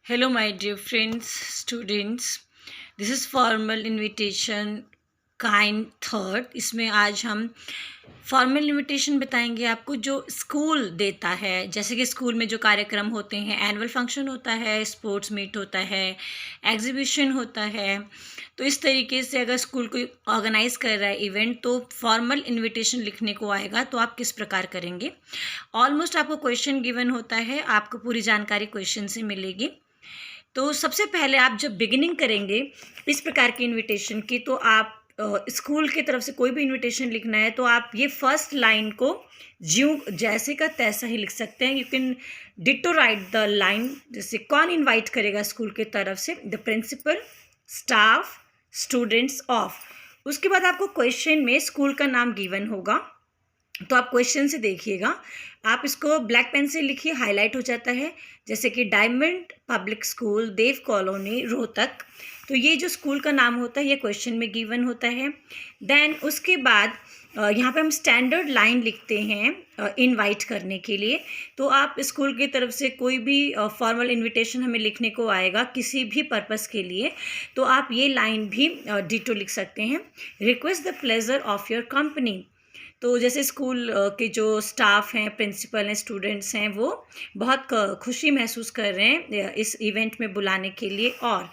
Hello, my dear friends, students. This is formal invitation kind third. इसमें आज हम formal invitation बताएंगे आपको जो स्कूल देता है. जैसे कि स्कूल में जो कार्यक्रम होते हैं, एनुअल फंक्शन होता है, स्पोर्ट्स मीट होता है, एग्जीबिशन होता है. तो इस तरीके से अगर स्कूल कोई ऑर्गेनाइज कर रहा है इवेंट, तो फॉर्मल इनविटेशन लिखने को आएगा. तो आप किस प्रकार करेंगे? ऑलमोस्ट आपको क्वेश्चन गिवन होता है, आपको पूरी जानकारी क्वेश्चन से मिलेगी. तो सबसे पहले आप जब बिगिनिंग करेंगे इस प्रकार की इनविटेशन की, तो आप स्कूल की तरफ से कोई भी इनविटेशन लिखना है तो आप ये फर्स्ट लाइन को ज्यों जैसे का तैसा ही लिख सकते हैं. You can ditto write the line. जैसे कौन इनवाइट करेगा स्कूल की तरफ से? The principal, staff, students of. उसके बाद आपको क्वेश्चन में स्कूल का नाम गिवन होगा, तो आप क्वेश्चन से देखिएगा. आप इसको ब्लैक पेन से लिखिए, हाईलाइट हो जाता है. जैसे कि डायमंड पब्लिक स्कूल, देव कॉलोनी, रोहतक. तो ये जो स्कूल का नाम होता है ये क्वेश्चन में गिवन होता है. देन उसके बाद यहाँ पे हम स्टैंडर्ड लाइन लिखते हैं इनवाइट करने के लिए. तो आप स्कूल की तरफ से कोई भी फॉर्मल इनविटेशन हमें लिखने को आएगा किसी भी पर्पस के लिए, तो आप ये लाइन भी डिटो लिख सकते हैं. Request the pleasure of your company. तो जैसे स्कूल के जो स्टाफ हैं, प्रिंसिपल हैं, स्टूडेंट्स हैं, वो बहुत खुशी महसूस कर रहे हैं इस इवेंट में बुलाने के लिए. और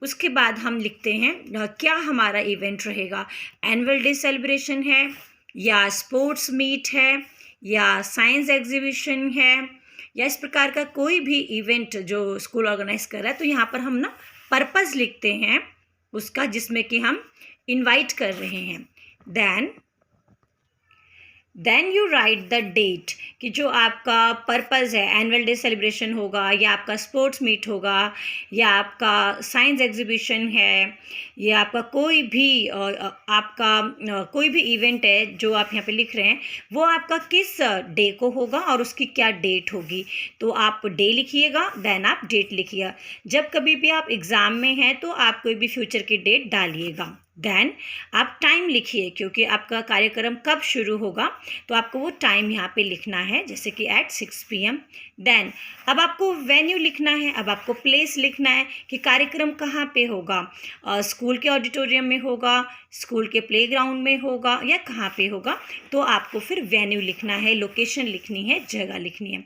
उसके बाद हम लिखते हैं क्या हमारा इवेंट रहेगा. एनुअल डे सेलिब्रेशन है, या स्पोर्ट्स मीट है, या साइंस एग्जीबिशन है, या इस प्रकार का कोई भी इवेंट जो स्कूल ऑर्गेनाइज कर रहा है. तो यहाँ पर हम ना पर्पज़ लिखते हैं उसका, जिसमें कि हम इनवाइट कर रहे हैं. Then you write the date कि जो आपका पर्पज़ है, एनुअल डे सेलिब्रेशन होगा, या आपका स्पोर्ट्स मीट होगा, या आपका साइंस एग्जीबिशन है, या आपका कोई भी इवेंट है जो आप यहाँ पे लिख रहे हैं, वो आपका किस डे को होगा और उसकी क्या डेट होगी. तो आप डे लिखिएगा, देन आप डेट लिखिएगा. जब कभी भी आप एग्ज़ाम में हैं तो आप कोई भी फ्यूचर की डेट डालिएगा. देन आप टाइम लिखिए, क्योंकि आपका कार्यक्रम कब शुरू होगा तो आपको वो टाइम यहाँ पे लिखना है, जैसे कि एट 6 PM. देन अब आपको वेन्यू लिखना है, अब आपको प्लेस लिखना है कि कार्यक्रम कहाँ पे होगा. स्कूल के ऑडिटोरियम में होगा, स्कूल के प्लेग्राउंड में होगा, या कहाँ पे होगा. तो आपको फिर वेन्यू लिखना है, लोकेशन लिखनी है, जगह लिखनी है.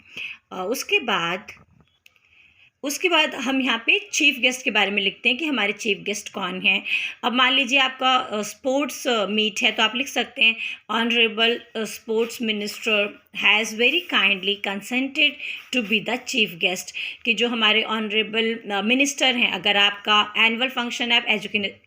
उसके बाद हम यहाँ पे चीफ गेस्ट के बारे में लिखते हैं कि हमारे चीफ गेस्ट कौन हैं. अब मान लीजिए आपका स्पोर्ट्स मीट है, तो आप लिख सकते हैं honourable sports minister has very kindly consented to be the chief guest. कि जो हमारे ऑनरेबल मिनिस्टर हैं, अगर आपका एनुअल फंक्शन है आप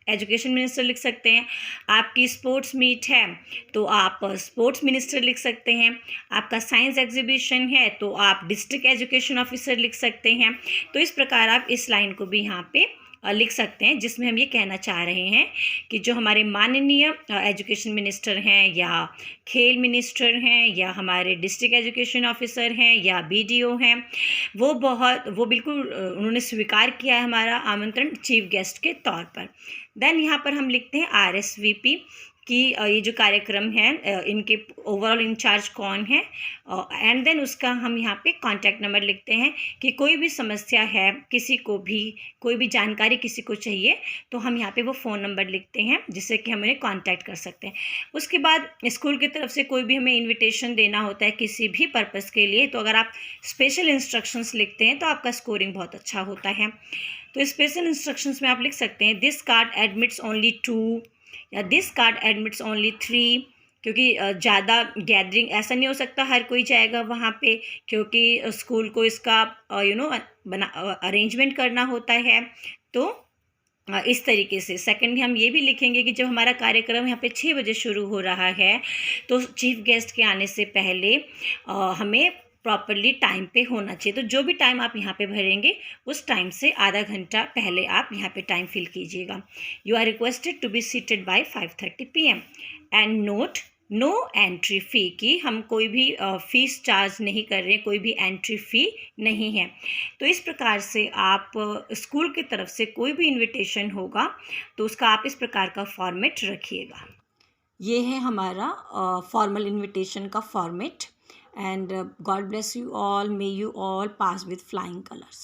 एजुकेशन मिनिस्टर लिख सकते हैं. आपकी स्पोर्ट्स मीट है तो आप स्पोर्ट्स मिनिस्टर लिख सकते हैं. आपका साइंस एग्जीबिशन है तो आप डिस्ट्रिक्ट एजुकेशन ऑफिसर लिख सकते हैं. तो इस प्रकार आप इस लाइन को भी यहाँ पे लिख सकते हैं, जिसमें हम ये कहना चाह रहे हैं कि जो हमारे माननीय एजुकेशन मिनिस्टर हैं, या खेल मिनिस्टर हैं, या हमारे डिस्ट्रिक्ट एजुकेशन ऑफिसर हैं, या BDO हैं, वो बिल्कुल उन्होंने स्वीकार किया है हमारा आमंत्रण चीफ गेस्ट के तौर पर. देन यहाँ पर हम लिखते हैं RSVP कि ये जो कार्यक्रम है इनके ओवरऑल इंचार्ज कौन है. एंड देन उसका हम यहाँ पे कांटेक्ट नंबर लिखते हैं कि कोई भी समस्या है, किसी को भी कोई भी जानकारी किसी को चाहिए, तो हम यहाँ पे वो फ़ोन नंबर लिखते हैं जिससे कि हम उन्हें कांटेक्ट कर सकते हैं. उसके बाद स्कूल की तरफ से कोई भी हमें इन्विटेशन देना होता है किसी भी पर्पज़ के लिए, तो अगर आप स्पेशल इंस्ट्रक्शंस लिखते हैं तो आपका स्कोरिंग बहुत अच्छा होता है. तो स्पेशल इंस्ट्रक्शंस में आप लिख सकते हैं दिस कार्ड एडमिट्स ओनली 2, या दिस कार्ड एडमिट्स ओनली 3, क्योंकि ज़्यादा गैदरिंग ऐसा नहीं हो सकता हर कोई जाएगा वहाँ पे, क्योंकि स्कूल को इसका अरेंजमेंट करना होता है. तो इस तरीके से सेकंड हम ये भी लिखेंगे कि जब हमारा कार्यक्रम यहाँ पे 6 बजे शुरू हो रहा है तो चीफ गेस्ट के आने से पहले हमें प्रॉपरली टाइम पे होना चाहिए. तो जो भी टाइम आप यहाँ पे भरेंगे उस टाइम से आधा घंटा पहले आप यहाँ पे टाइम फिल कीजिएगा. You are requested to be seated by 5:30 PM. And note no entry fee, कि हम कोई भी फ़ीस चार्ज नहीं कर रहे हैं, कोई भी एंट्री फ़ी नहीं है. तो इस प्रकार से आप स्कूल की तरफ से कोई भी इन्विटेशन होगा तो उसका आप इस प्रकार का फॉर्मेट रखिएगा. ये है हमारा फॉर्मल इन्विटेशन का format. And God bless you all. May you all pass with flying colors.